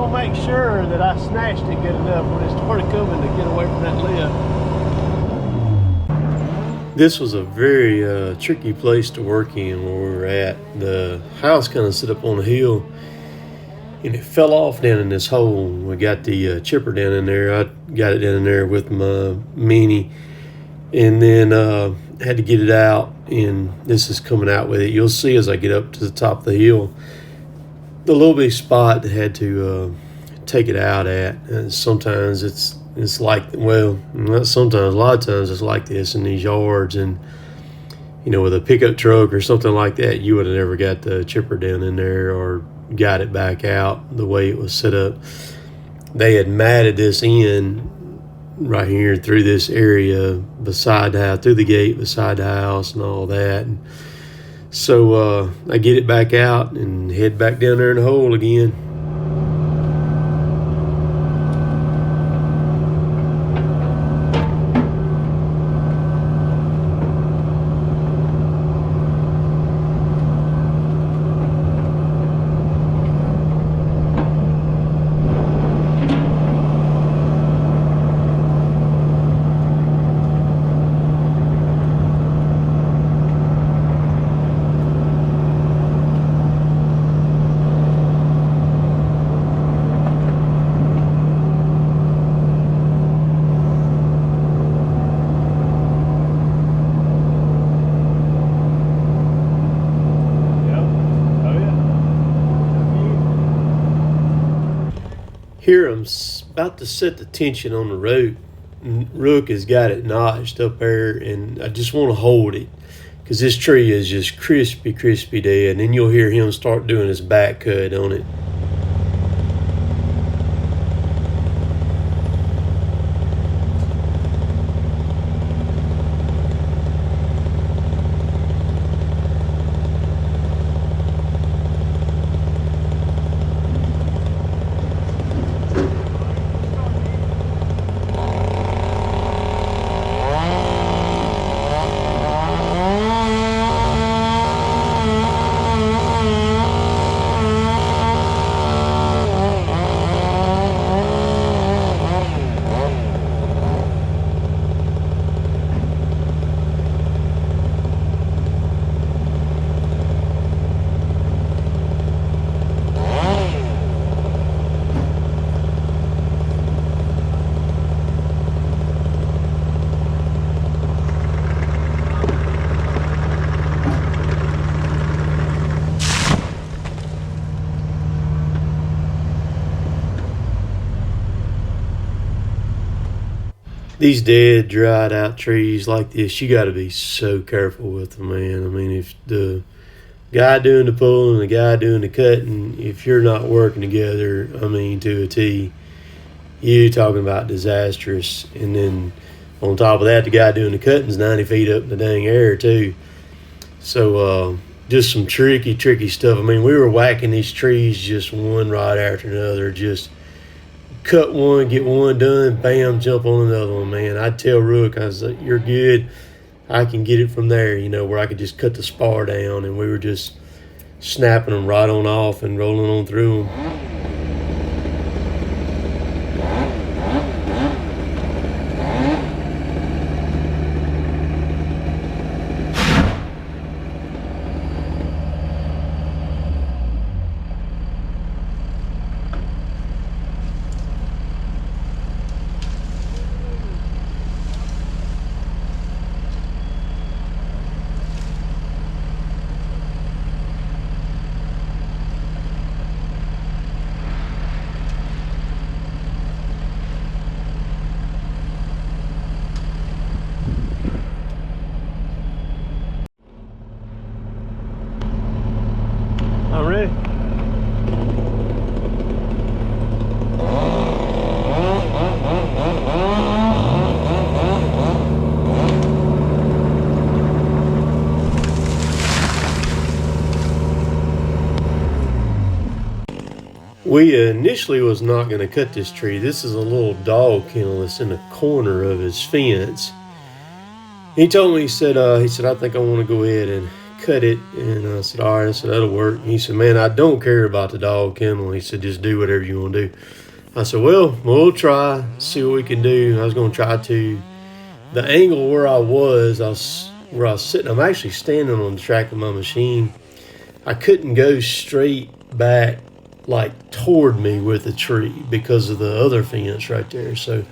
gonna make sure that I snatched it good enough when it started coming to get away from that lip. This was a very tricky place to work in where we were at. The house kind of sit up on a hill, and it fell off down in this hole. We got the chipper down in there. I got it down in there with my Mini, and then had to get it out, and this is coming out with it. You'll see as I get up to the top of the hill, the little bitty spot that had to take it out at. And sometimes it's like, well, not sometimes, a lot of times it's like this in these yards. And you know, with a pickup truck or something like that, you would have never got the chipper down in there or got it back out the way it was set up. They had matted this in right here through this area beside the house, through the gate beside the house and all that. And so I get it back out and head back down there in the hole again. Here I'm about to set the tension on the rope. Rook has got it notched up there, and I just want to hold it because this tree is just crispy dead. And then you'll hear him start doing his back cut on it. These dead, dried out trees like this, you got to be so careful with them, man. I mean, if the guy doing the pulling and the guy doing the cutting, if you're not working together, I mean, to a T, you're talking about disastrous. And then on top of that, the guy doing the cutting's 90 feet up in the dang air, too. So just some tricky stuff. I mean, we were whacking these trees just one right after another, just cut one, get one done, bam, jump on another one, man. I'd tell Rook, I was like, you're good. I can get it from there, you know, where I could just cut the spar down, and we were just snapping them right on off and rolling on through them. I'm ready. We initially was not going to cut this tree. This is a little dog kennel that's in the corner of his fence. He told me, he said, I think I want to go ahead and cut it. And I said, all right. I said, that'll work. And he said, man, I don't care about the dog kennel. He said, just do whatever you want to do. I said, well, we'll try, see what we can do. I was going to try to. The angle where I was sitting, I'm actually standing on the track of my machine. I couldn't go straight back like toward me with the tree because of the other fence right there. So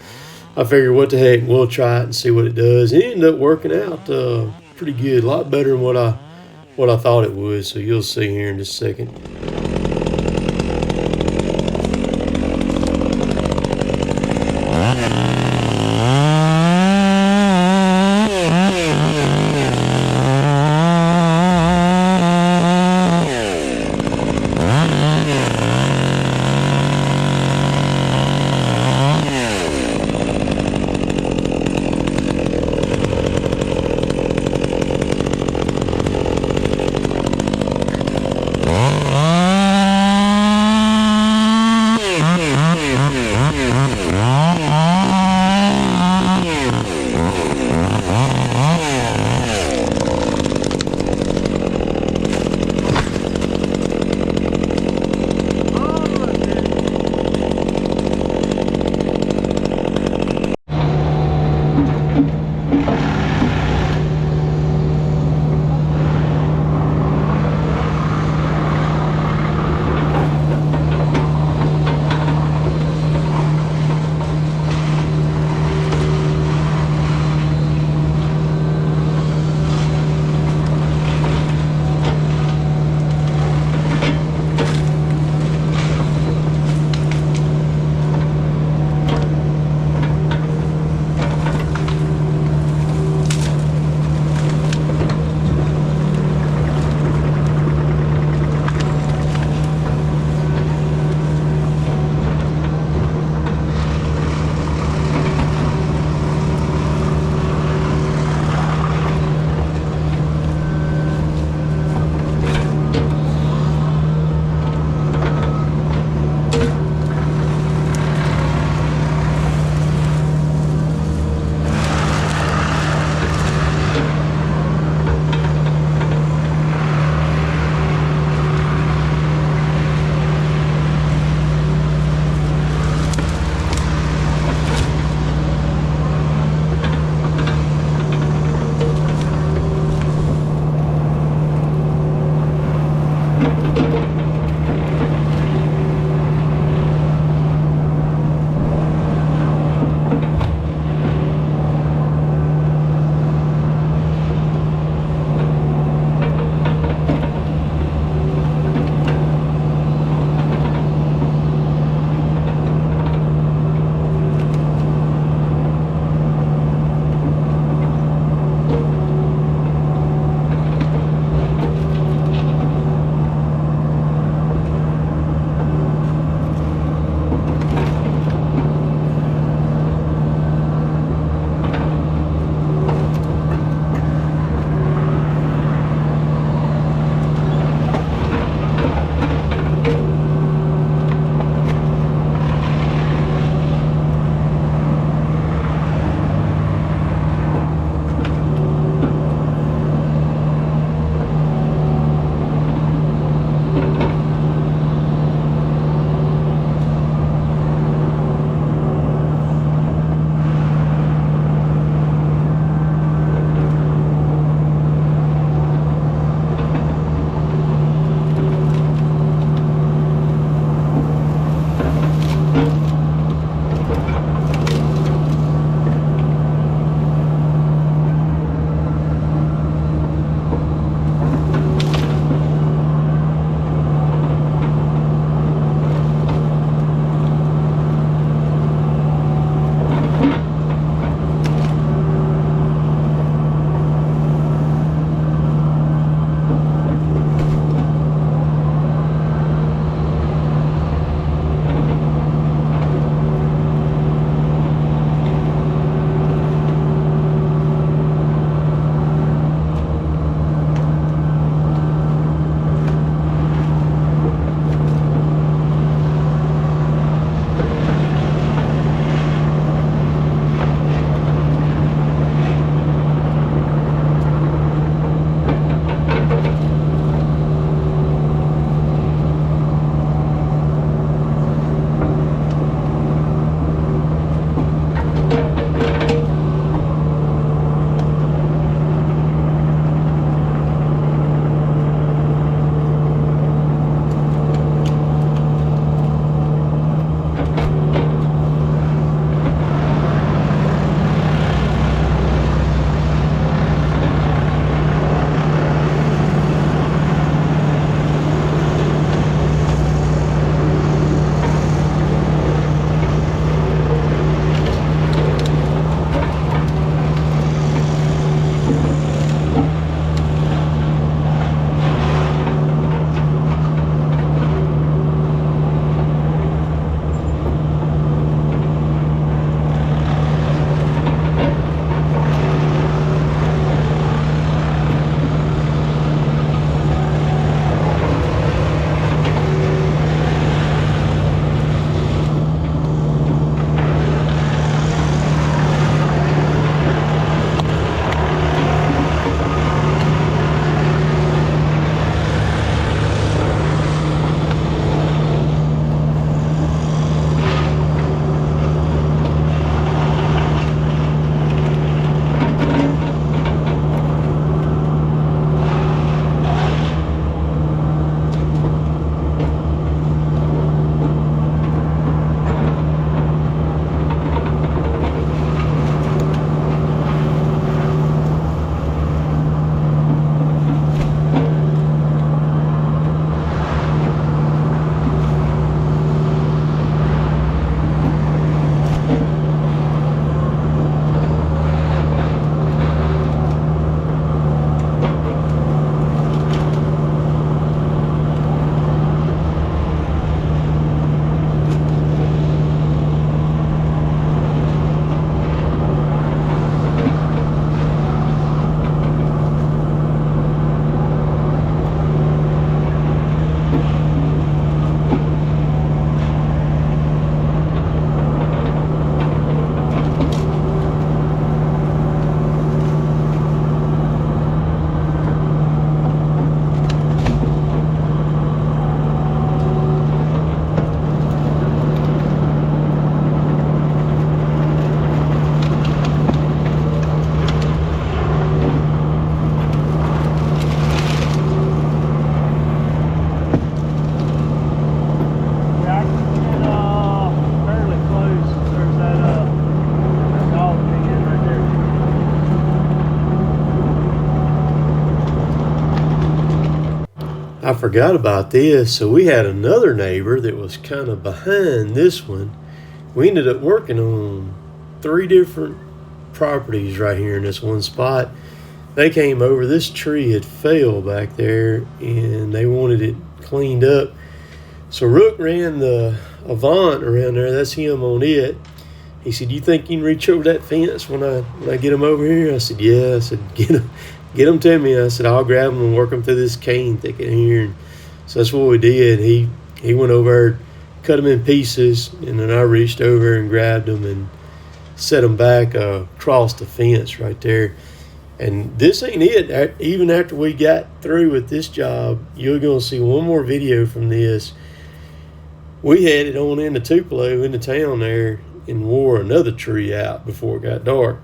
I figured, what the heck, we'll try it and see what it does. It ended up working out pretty good, a lot better than what I thought it would. So you'll see here in just a second. forgot about this. So we had another neighbor that was kind of behind this one. We ended up working on 3 different properties right here in this one spot. They came over. This tree had fell back there, and they wanted it cleaned up. So Rook ran the Avant around there. That's him on it. He said, "You think you can reach over that fence when I get him over here?" I said, "Yeah." I said, Get him to me." I said, "I'll grab him and work him through this cane thicket here." And so that's what we did. He went over, cut them in pieces, and then I reached over and grabbed them and set them back across the fence right there. And this ain't it. Even after we got through with this job, you're going to see one more video from this. We headed on into Tupelo, into town there, and wore another tree out before it got dark.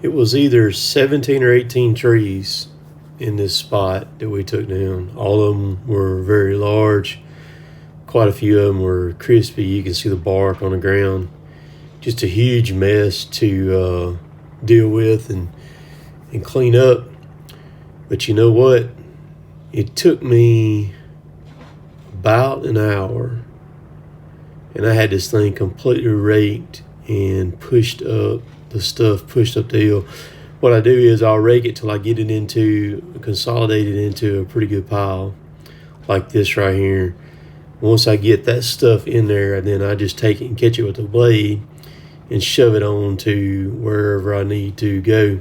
It was either 17 or 18 trees in this spot that we took down. All of them were very large. Quite a few of them were crispy. You can see the bark on the ground. Just a huge mess to deal with and clean up. But you know what? It took me about an hour, and I had this thing completely raked and pushed up the hill. What I do is I'll rake it till I get it consolidated into a pretty good pile, like this right here. Once I get that stuff in there, then I just take it and catch it with the blade and shove it on to wherever I need to go.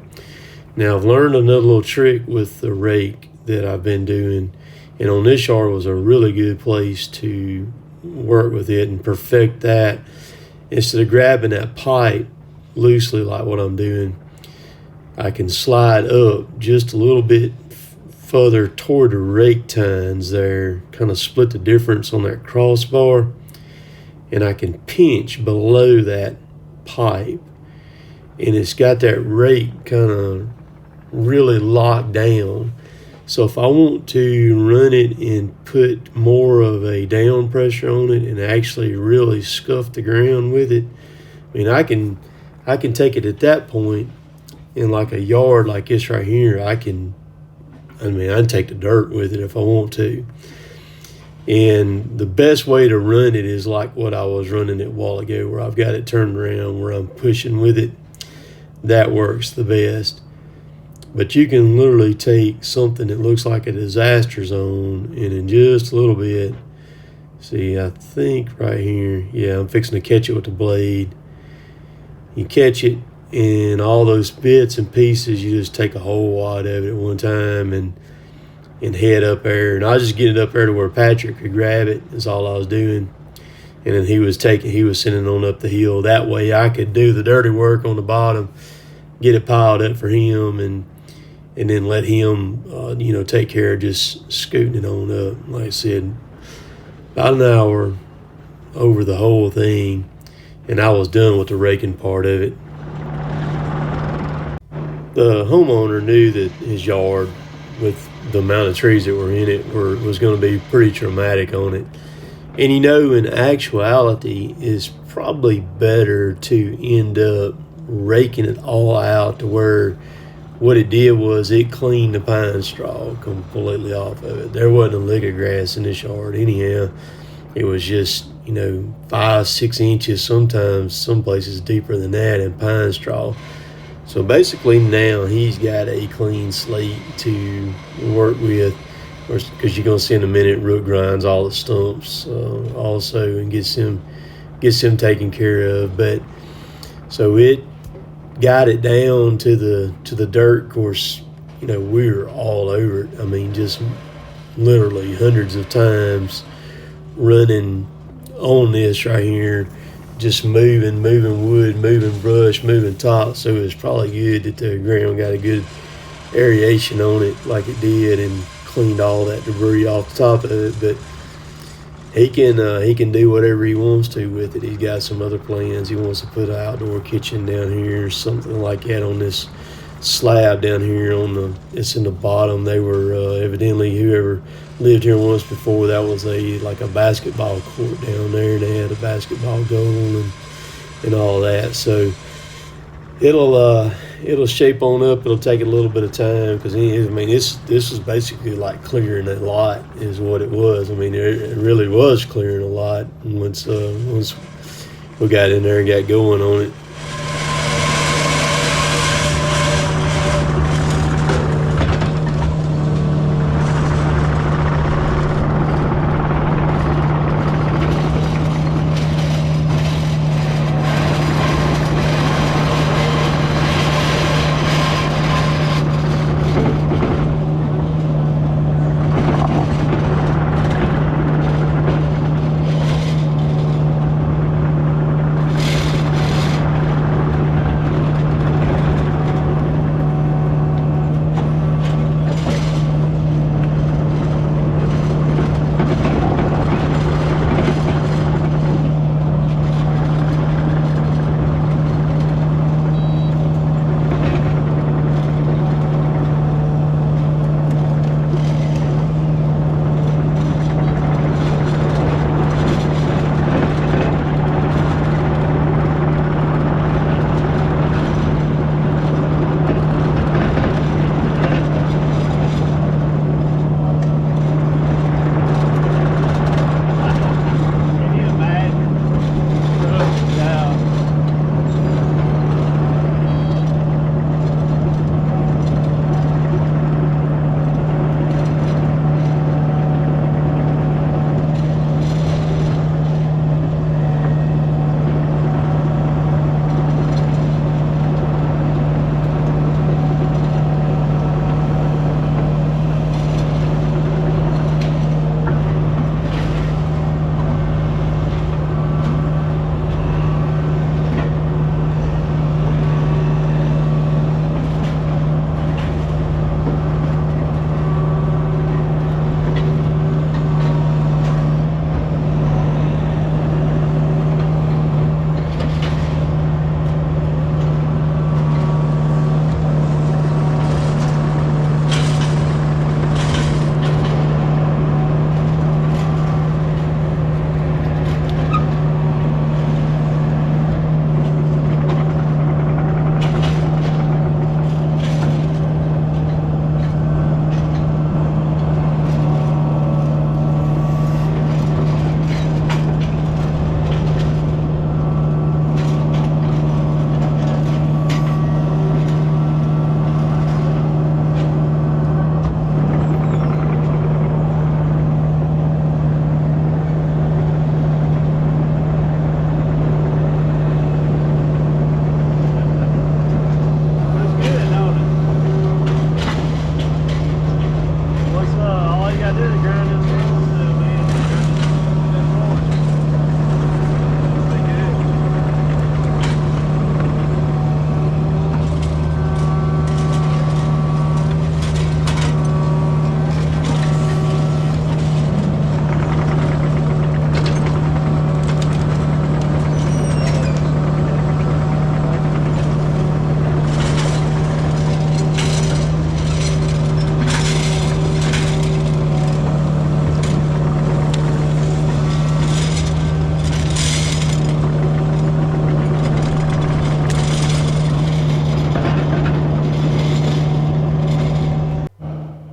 Now, I've learned another little trick with the rake that I've been doing, and on this yard was a really good place to work with it and perfect that. Instead of grabbing that pipe loosely like what I'm doing, I can slide up just a little bit further toward the rake tines there, kind of split the difference on that crossbar, and I can pinch below that pipe, and it's got that rake kind of really locked down. So if I want to run it and put more of a down pressure on it and actually really scuff the ground with it, I mean, I can take it at that point in like a yard like this right here. I can take the dirt with it if I want to. And the best way to run it is like what I was running it a while ago, where I've got it turned around, where I'm pushing with it. That works the best. But you can literally take something that looks like a disaster zone, and in just a little bit, see, I think right here, yeah, I'm fixing to catch it with the blade. You catch it, and all those bits and pieces, you just take a whole wad of it at one time and head up there. And I was just getting it up there to where Patrick could grab it. That's all I was doing. And then he was sending it on up the hill. That way I could do the dirty work on the bottom, get it piled up for him, and then let him, take care of just scooting it on up. Like I said, about an hour over the whole thing, and I was done with the raking part of it. The homeowner knew that his yard, with the amount of trees that were in it, was going to be pretty traumatic on it. And in actuality, it's probably better to end up raking it all out to where what it did was it cleaned the pine straw completely off of it. There wasn't a lick of grass in this yard anyhow. It was just, 5-6 inches, sometimes some places deeper than that, in pine straw. So basically now he's got a clean slate to work with, because you're going to see in a minute Rook grinds all the stumps also and gets him taken care of. But so it got it down to the dirt. Of course, we were all over it. I mean, just literally hundreds of times running on this right here, just moving wood, moving brush, moving top. So it was probably good that the ground got a good aeration on it like it did, and cleaned all that debris off the top of it. But he can do whatever he wants to with it. He's got some other plans. He wants to put an outdoor kitchen down here or something like that on this slab down here it's in the bottom. They were evidently, whoever lived here once before, that was a basketball court down there, and they had a basketball goal and all that. So it'll shape on up. It'll take a little bit of time, because this is basically like clearing a lot is what it was. I mean, it really was clearing a lot once we got in there and got going on it.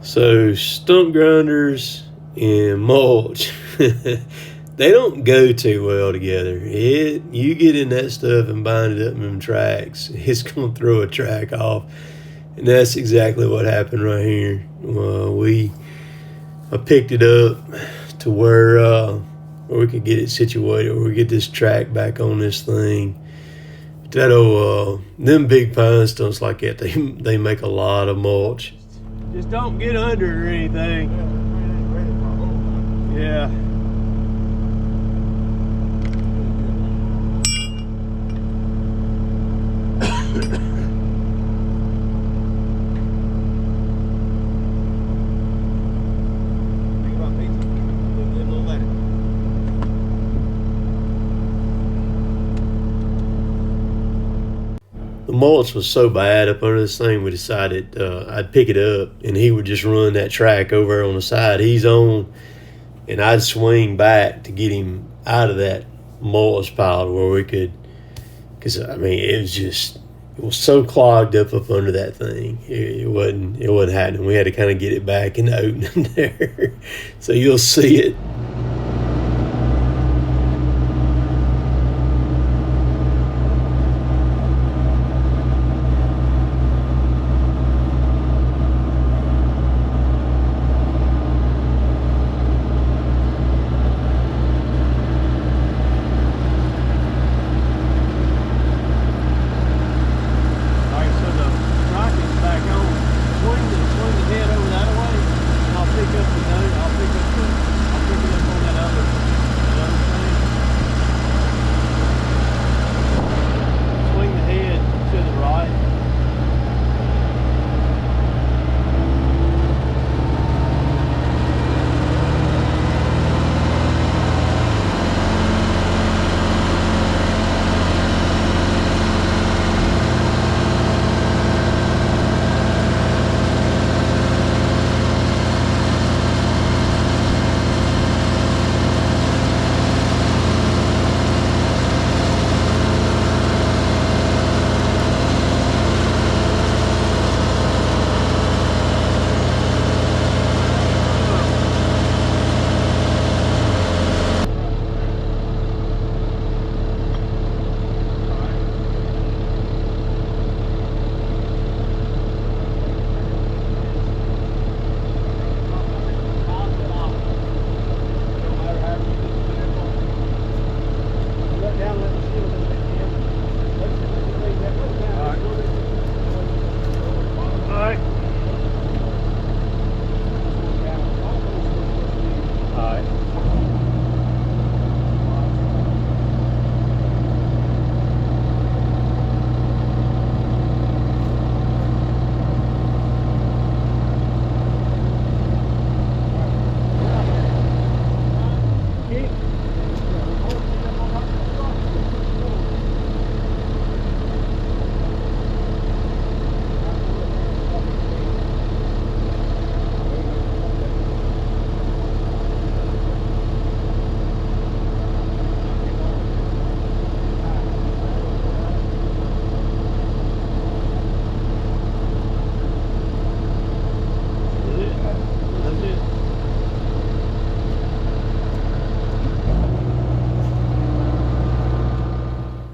So stump grinders and mulch, they don't go too well together. You get in that stuff and bind it up in them tracks, it's gonna throw a track off, and that's exactly what happened right here. I picked it up to where we could get it situated, where we get this track back on this thing. That them big pine stumps like that, they make a lot of mulch. Just don't get under or anything. Yeah. The mulch was so bad up under this thing, we decided I'd pick it up and he would just run that track over on the side he's on, and I'd swing back to get him out of that mulch pile where we could, because I mean it was so clogged up under that thing. It wasn't happening. We had to kind of get it back in the opening there, so you'll see it.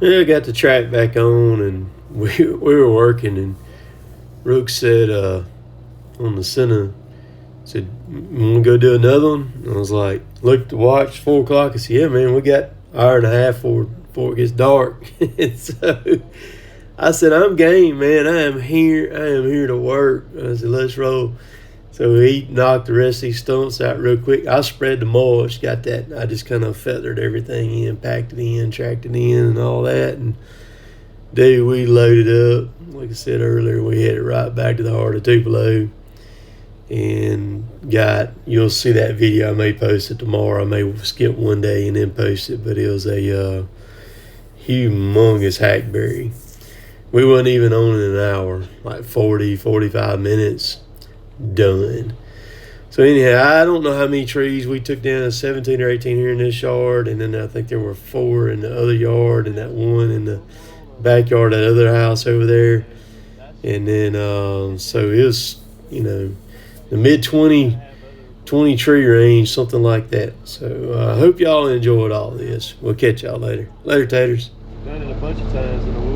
Yeah, I got the track back on, and we were working, and Rook said on the center, said, "Want to go do another one?" And I was like, looked at the watch, 4 o'clock. I said, "Yeah, man, we got an hour and a half before it gets dark." And so I said, "I'm game, man. I am here to work." I said, "Let's roll." So he knocked the rest of these stumps out real quick. I spread the mulch, got that. I just kind of feathered everything in, packed it in, tracked it in, and all that. And dude, we loaded up. Like I said earlier, we headed right back to the heart of Tupelo, and you'll see that video. I may post it tomorrow. I may skip one day and then post it, but it was a humongous hackberry. We wasn't even on in an hour, like 40, 45 minutes. Done. So anyhow, I don't know how many trees we took down, 17 or 18 here in this yard, and then I think there were 4 in the other yard, and that one in the backyard of that other house over there. And then so it was, the mid 20 tree range, something like that. So I hope y'all enjoyed all this. We'll catch y'all later. Later, taters. Done it a bunch of times in the woods.